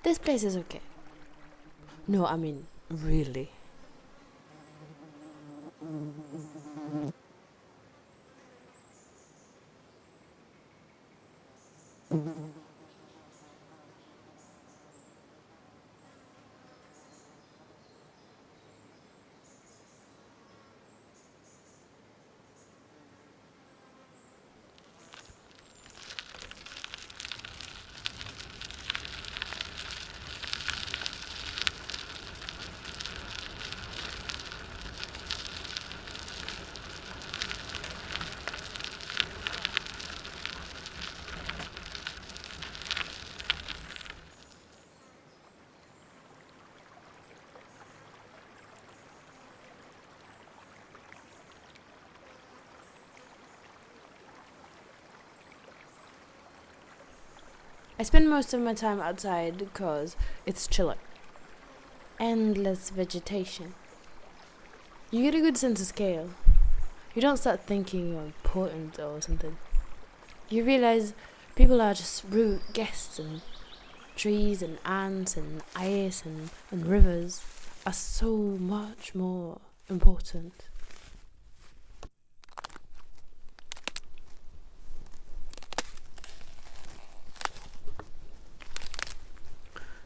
this place is okay. No, I mean, really. I spend most of my time outside because it's chilly. Endless vegetation. You get a good sense of scale. You don't start thinking you're important or something. You realize people are just rude guests, and trees and ants and ice and rivers are so much more important.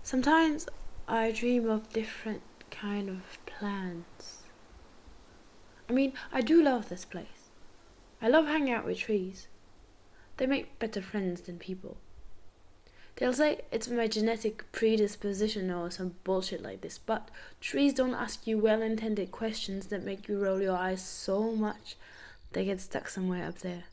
Sometimes I dream of different kind of plants. I mean, I do love this place. I love hanging out with trees. They make better friends than people. They'll say it's my genetic predisposition or some bullshit like this, but trees don't ask you well-intended questions that make you roll your eyes so much they get stuck somewhere up there.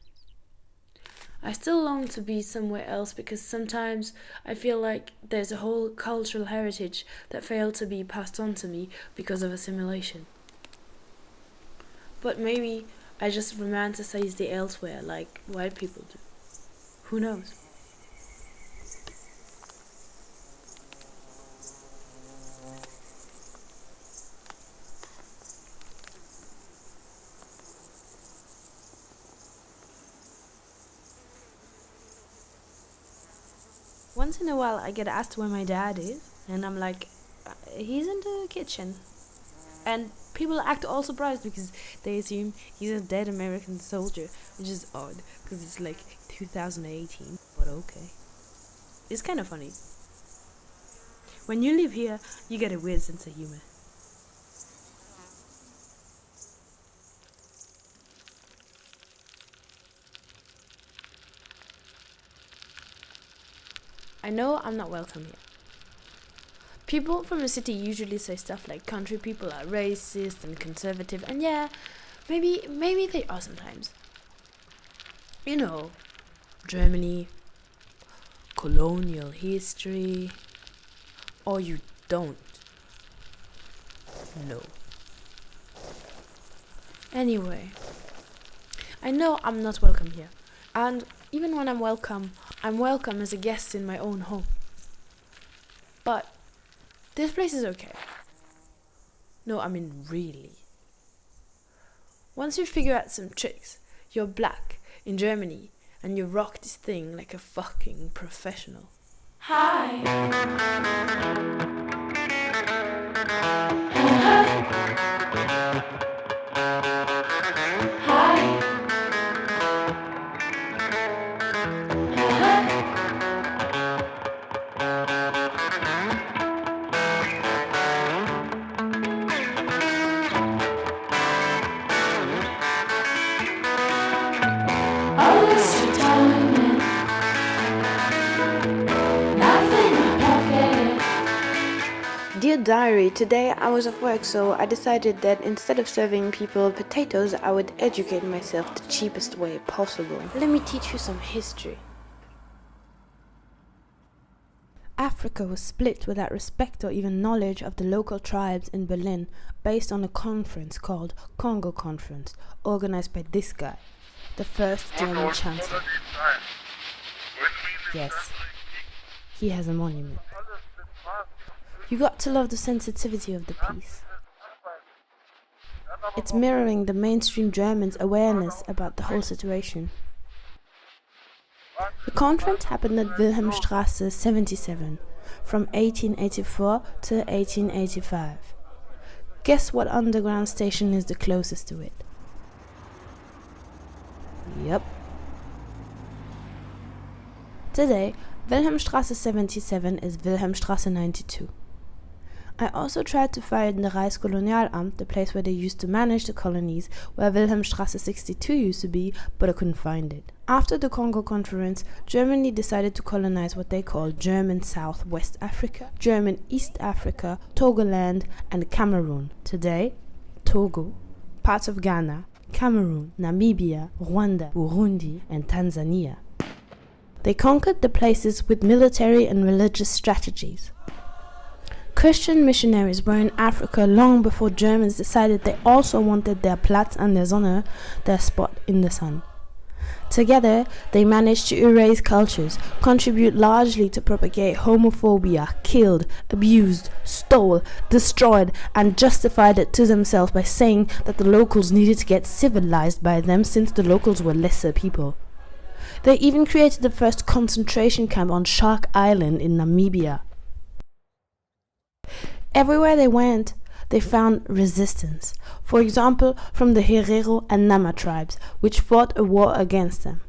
I still long to be somewhere else because sometimes I feel like there's a whole cultural heritage that failed to be passed on to me because of assimilation. But maybe I just romanticize the elsewhere like white people do. Who knows? Once in a while I get asked where my dad is, and I'm like, he's in the kitchen. And people act all surprised because they assume he's a dead American soldier, which is odd because it's like 2018, but okay. It's kind of funny. When you live here, you get a weird sense of humor. I know I'm not welcome here. People from the city usually say stuff like country people are racist and conservative, and yeah, maybe they are sometimes. You know, Germany, colonial history, or you don't. No. Anyway, I know I'm not welcome here, and even when I'm welcome as a guest in my own home. But this place is okay. No, I mean really. Once you figure out some tricks, you're black in Germany and you rock this thing like a fucking professional. Hi. Dear diary, today I was off work, so I decided that instead of serving people potatoes, I would educate myself the cheapest way possible. Let me teach you some history. Africa was split without respect or even knowledge of the local tribes in Berlin, based on a conference called Congo Conference, organized by this guy, the first German chancellor. Yes, he has a monument. You got to love the sensitivity of the piece. It's mirroring the mainstream Germans' awareness about the whole situation. The conference happened at Wilhelmstrasse 77, from 1884 to 1885. Guess what underground station is the closest to it? Yep. Today, Wilhelmstrasse 77 is Wilhelmstrasse 92. I also tried to find the Reichskolonialamt, the place where they used to manage the colonies, where Wilhelmstrasse 62 used to be, but I couldn't find it. After the Congo Conference, Germany decided to colonize what they call German Southwest Africa, German East Africa, Togoland, and Cameroon. Today, Togo, parts of Ghana, Cameroon, Namibia, Rwanda, Burundi, and Tanzania. They conquered the places with military and religious strategies. Christian missionaries were in Africa long before Germans decided they also wanted their Platz an der Sonne, their spot in the sun. Together, they managed to erase cultures, contribute largely to propagate homophobia, killed, abused, stole, destroyed, and justified it to themselves by saying that the locals needed to get civilized by them since the locals were lesser people. They even created the first concentration camp on Shark Island in Namibia. Everywhere they went, they found resistance. For example, from the Herero and Nama tribes, which fought a war against them.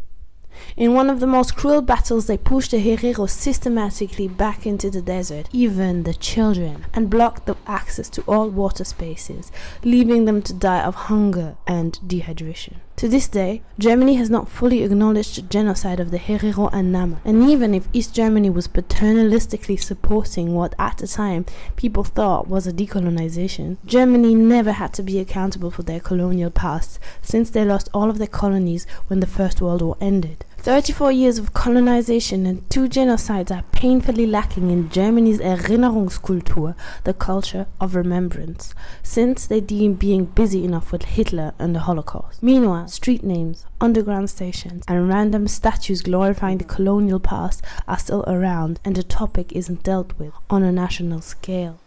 In one of the most cruel battles, they pushed the Herero systematically back into the desert, even the children, and blocked the access to all water spaces, leaving them to die of hunger and dehydration. To this day, Germany has not fully acknowledged the genocide of the Herero and Nama, and even if East Germany was paternalistically supporting what at the time people thought was a decolonization, Germany never had to be accountable for their colonial past, since they lost all of their colonies when the First World War ended. 34 years of colonization and 2 genocides are painfully lacking in Germany's Erinnerungskultur, the culture of remembrance, since they deem being busy enough with Hitler and the Holocaust. Meanwhile, street names, underground stations, and random statues glorifying the colonial past are still around, and the topic isn't dealt with on a national scale.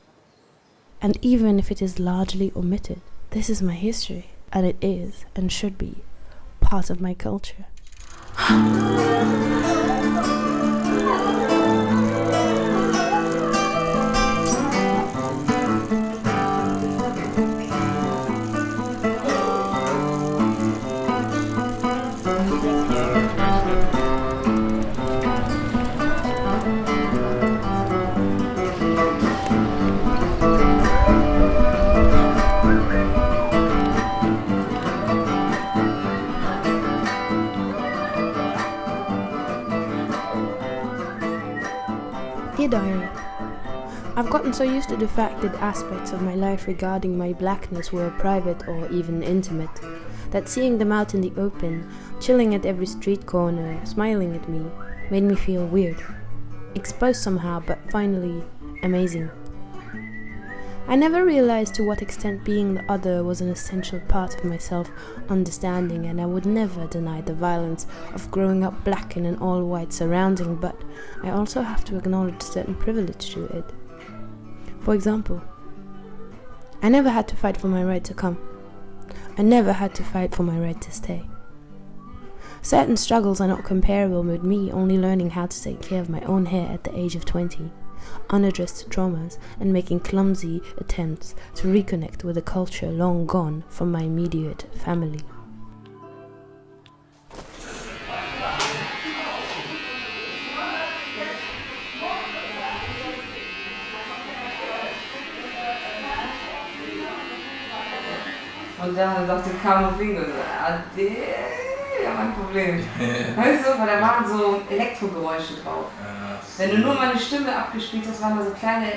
And even if it is largely omitted, this is my history, and it is, and should be, part of my culture. Dear Diary, I've gotten so used to the fact that aspects of my life regarding my blackness were private or even intimate, that seeing them out in the open, chilling at every street corner, smiling at me, made me feel weird, exposed somehow, but finally amazing. I never realized to what extent being the other was an essential part of my self-understanding, and I would never deny the violence of growing up black in an all-white surrounding, but I also have to acknowledge certain privilege to it. For example, I never had to fight for my right to come. I never had to fight for my right to stay. Certain struggles are not comparable with me only learning how to take care of my own hair at the age of 20. Unaddressed traumas, and making clumsy attempts to reconnect with a culture long gone from my immediate family. Und dann sagte kam auf ihn und ja, mein Problem. Weißt du, weil da waren so Elektrogeräusche drauf. Wenn du nur meine Stimme abgespielt hast, waren da so kleine,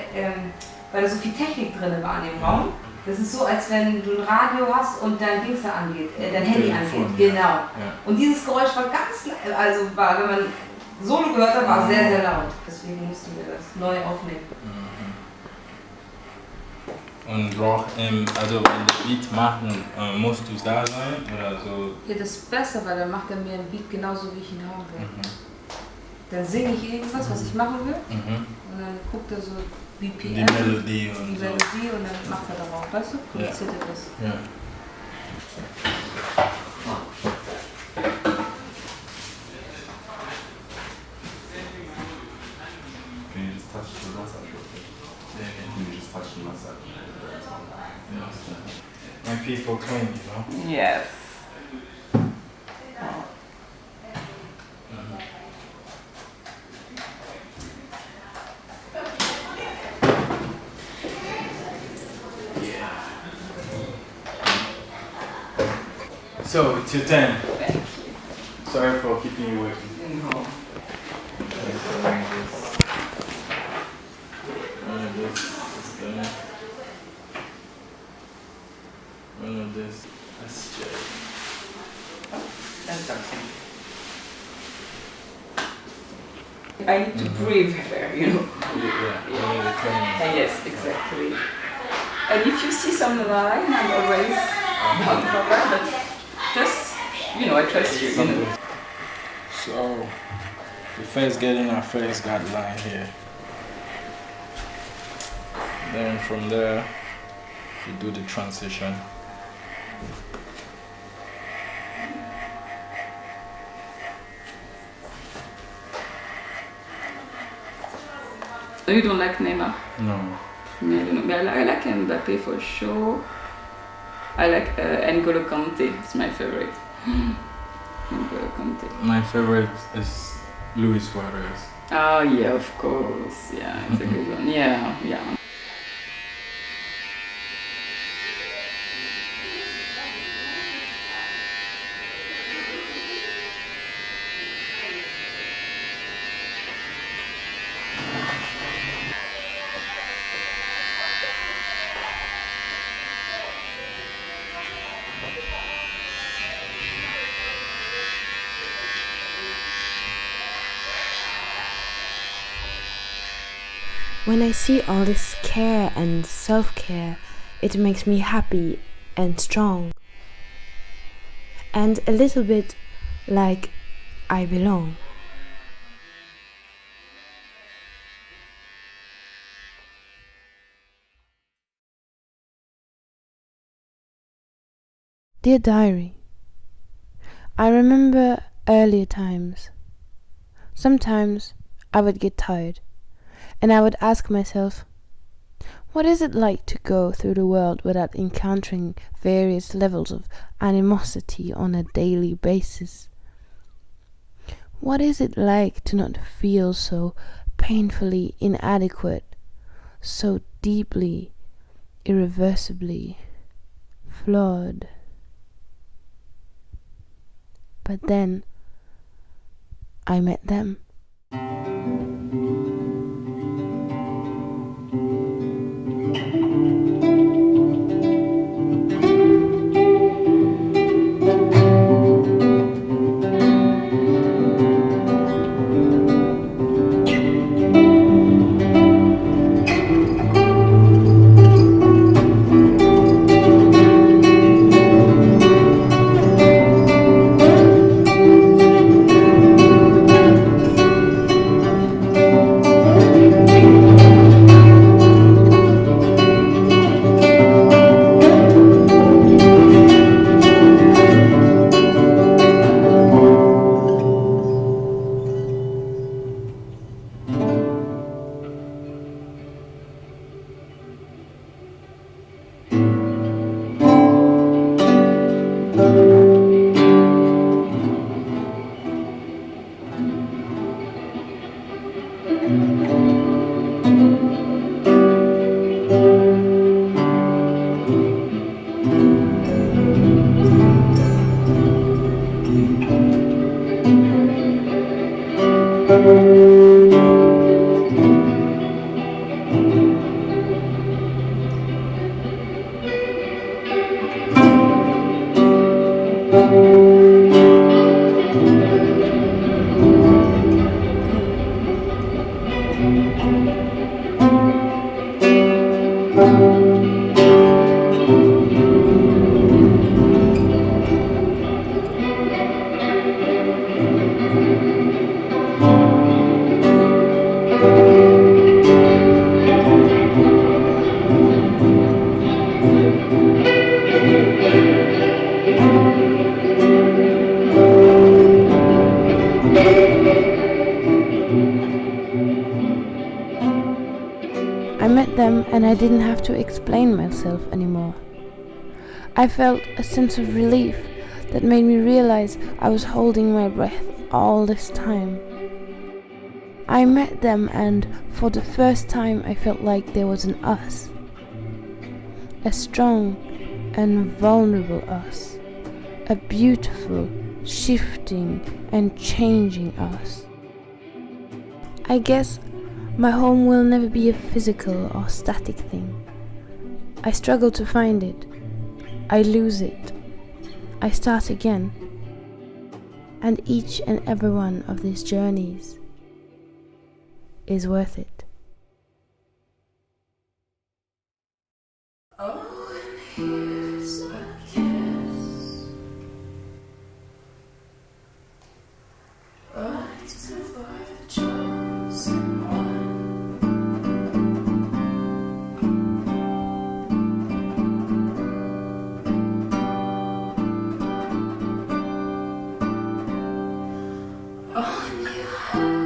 weil da so viel Technik drin war in dem Raum. Das ist so, als wenn du ein Radio hast und dein Dings da angeht, dein Handy angeht. Genau. Ja. Und dieses Geräusch war ganz, also war, wenn man Solo gehört hat, war sehr, sehr laut. Deswegen mussten wir das neu aufnehmen. Und also wenn der Beat machen, musst du da sein oder so? Ja, das ist besser, weil dann macht er mir einen Beat genauso, wie ich ihn haben will. Dann singe ich irgendwas, was ich machen will, und dann guckt er so BPM, die Melodie und so. Und dann macht er darauf, weißt du, produziert er das. Ja. Okay, das hast du people clean, you know? Yes. So, it's your turn. Thank you. Sorry for keeping you waiting. No. This. Let's check. That's okay. I need to breathe better, you know. Yeah. Yes, exactly. And if you see some line, I'm always not for that, but just, you know, I trust you, you know. So, we first get in our first guideline here. Then from there, we do the transition. You don't like Neymar? No. Yeah, you know, but I like Mbappe for sure. I like N'Golo Kante, it's my favorite. N'Golo Kante. My favorite is Luis Suarez. Oh yeah, of course. Yeah, it's a good one. Yeah, yeah. When I see all this care and self-care, it makes me happy and strong. And a little bit like I belong. Dear Diary, I remember earlier times. Sometimes I would get tired and I would ask myself, what is it like to go through the world without encountering various levels of animosity on a daily basis? What is it like to not feel so painfully inadequate, so deeply, irreversibly flawed? But then I met them. I met them and I didn't have to explain myself anymore. I felt a sense of relief that made me realize I was holding my breath all this time. I met them, and for the first time I felt like there was an us. A strong and vulnerable us. A beautiful, shifting and changing us. I guess my home will never be a physical or static thing. I struggle to find it. I lose it. I start again. And each and every one of these journeys is worth it. Oh, and here's a kiss. Right for the chosen one. On your head.